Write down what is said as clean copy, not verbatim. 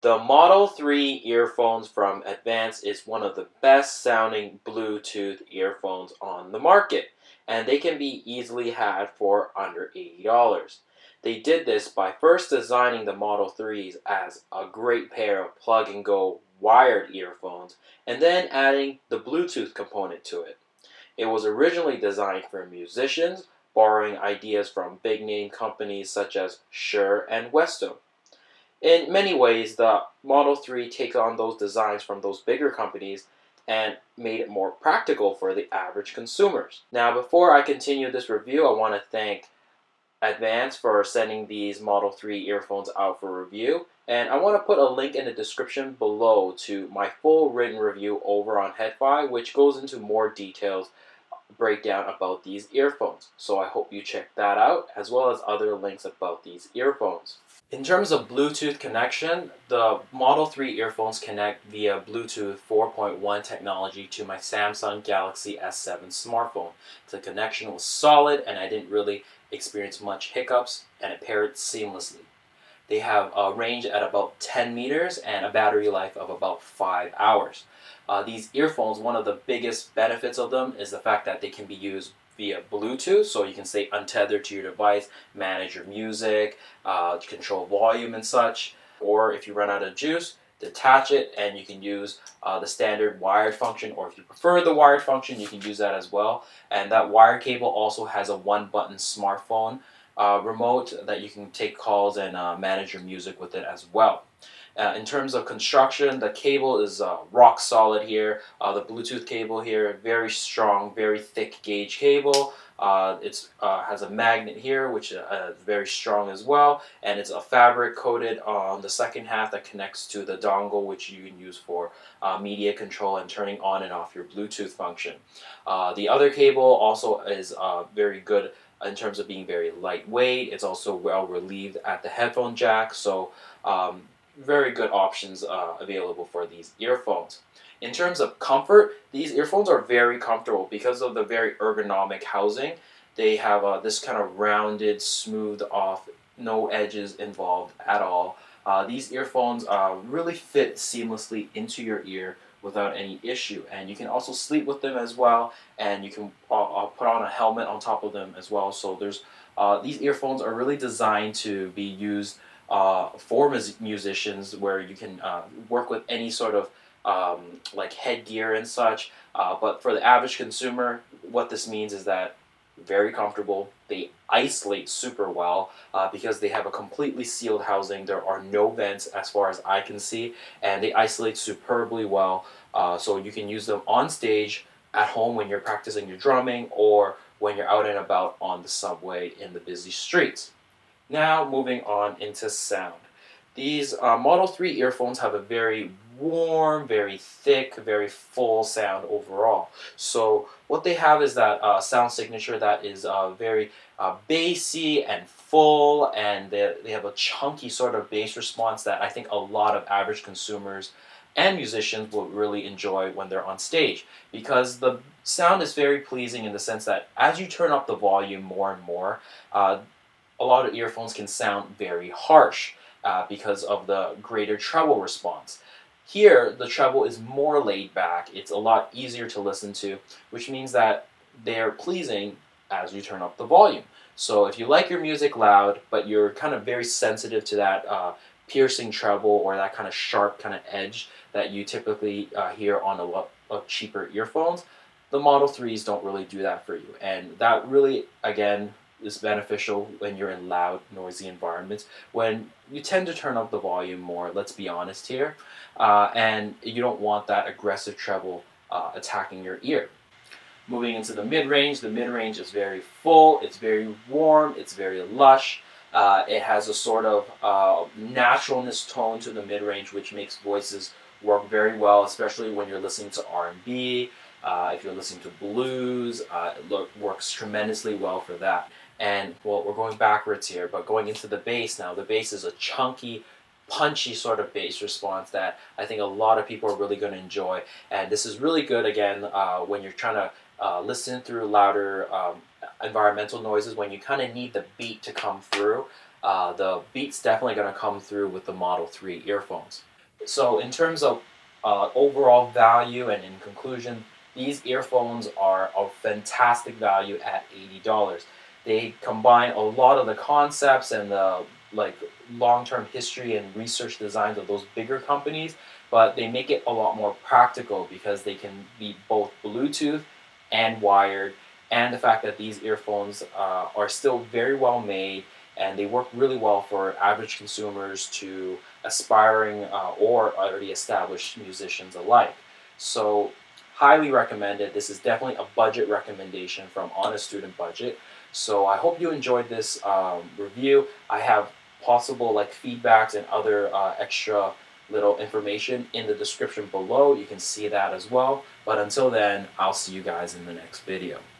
The Model 3 earphones from Advance is one of the best sounding Bluetooth earphones on the market, and they can be easily had for under $80. They did this by first designing the Model 3s as a great pair of plug and go wired earphones, and then adding the Bluetooth component to it. It was originally designed for musicians, borrowing ideas from big name companies such as Shure and Westone. In many ways, the Model 3 takes on those designs from those bigger companies and made it more practical for the average consumers. Now, before I continue this review, I want to thank Advance for sending these Model 3 earphones out for review. And I want to put a link in the description below to my full written review over on HeadFi, which goes into more details breakdown about these earphones. So I hope you check that out, as well as other links about these earphones. In terms of Bluetooth connection, the Model 3 earphones connect via Bluetooth 4.1 technology to my Samsung Galaxy S7 smartphone. The connection was solid and I didn't really experience much hiccups, and it paired seamlessly. They have a range at about 10 meters and a battery life of about 5 hours. These earphones, one of the biggest benefits of them is the fact that they can be used via Bluetooth, so you can stay untethered to your device, manage your music, control volume and such. Or if you run out of juice, detach it and you can use the standard wired function, or if you prefer the wired function, you can use that as well. And that wired cable also has a one-button smartphone remote that you can take calls and manage your music with it as well. In terms of construction, the cable is rock solid here. The Bluetooth cable here, very strong, very thick gauge cable. It has a magnet here, which is very strong as well, and it's a fabric coated on the second half that connects to the dongle, which you can use for media control and turning on and off your Bluetooth function. The other cable also is very good in terms of being very lightweight. It's also well relieved at the headphone jack, so very good options available for these earphones. In terms of comfort, these earphones are very comfortable because of the very ergonomic housing. They have this kind of rounded, smoothed off, no edges involved at all. These earphones really fit seamlessly into your ear without any issue, and you can also sleep with them as well, and you can put on a helmet on top of them as well. So there's these earphones are really designed to be used for musicians, where you can work with any sort of like headgear and such. But for the average consumer, what this means is that very comfortable. They isolate super well because they have a completely sealed housing. There are no vents as far as I can see, and they isolate superbly well. So you can use them on stage, at home when you're practicing your drumming, or when you're out and about on the subway in the busy streets. Now moving on into sound. These Model 3 earphones have a very warm, very thick, very full sound overall. So what they have is that sound signature that is very bassy and full, and they have a chunky sort of bass response that I think a lot of average consumers and musicians will really enjoy when they're on stage, because the sound is very pleasing in the sense that as you turn up the volume more and more, a lot of earphones can sound very harsh because of the greater treble response. Here, the treble is more laid back, it's a lot easier to listen to, which means that they're pleasing as you turn up the volume. So if you like your music loud, but you're kind of very sensitive to that piercing treble or that kind of sharp kind of edge that you typically hear on a lot of cheaper earphones, the Model 3s don't really do that for you. And that really, again, is beneficial when you're in loud, noisy environments, when you tend to turn up the volume more, let's be honest here, and you don't want that aggressive treble attacking your ear. Moving into the mid-range is very full, it's very warm, it's very lush. It has a sort of naturalness tone to the mid-range, which makes voices work very well, especially when you're listening to R&B. If you're listening to blues, it works tremendously well for that. And well, we're going backwards here, but going into the bass now. The bass is a chunky, punchy sort of bass response that I think a lot of people are really going to enjoy. And this is really good, again, when you're trying to listen through louder environmental noises, when you kind of need the beat to come through. The beat's definitely going to come through with the Model 3 earphones. So in terms of overall value and in conclusion, these earphones are of fantastic value at $80. They combine a lot of the concepts and the like long-term history and research designs of those bigger companies, but they make it a lot more practical because they can be both Bluetooth and wired, and the fact that these earphones are still very well made and they work really well for average consumers to aspiring or already established musicians alike. So, highly recommended. This is definitely a budget recommendation from On a Student Budget. So, I hope you enjoyed this review. I have possible like feedbacks and other extra little information in the description below. You can see that as well. But until then, I'll see you guys in the next video.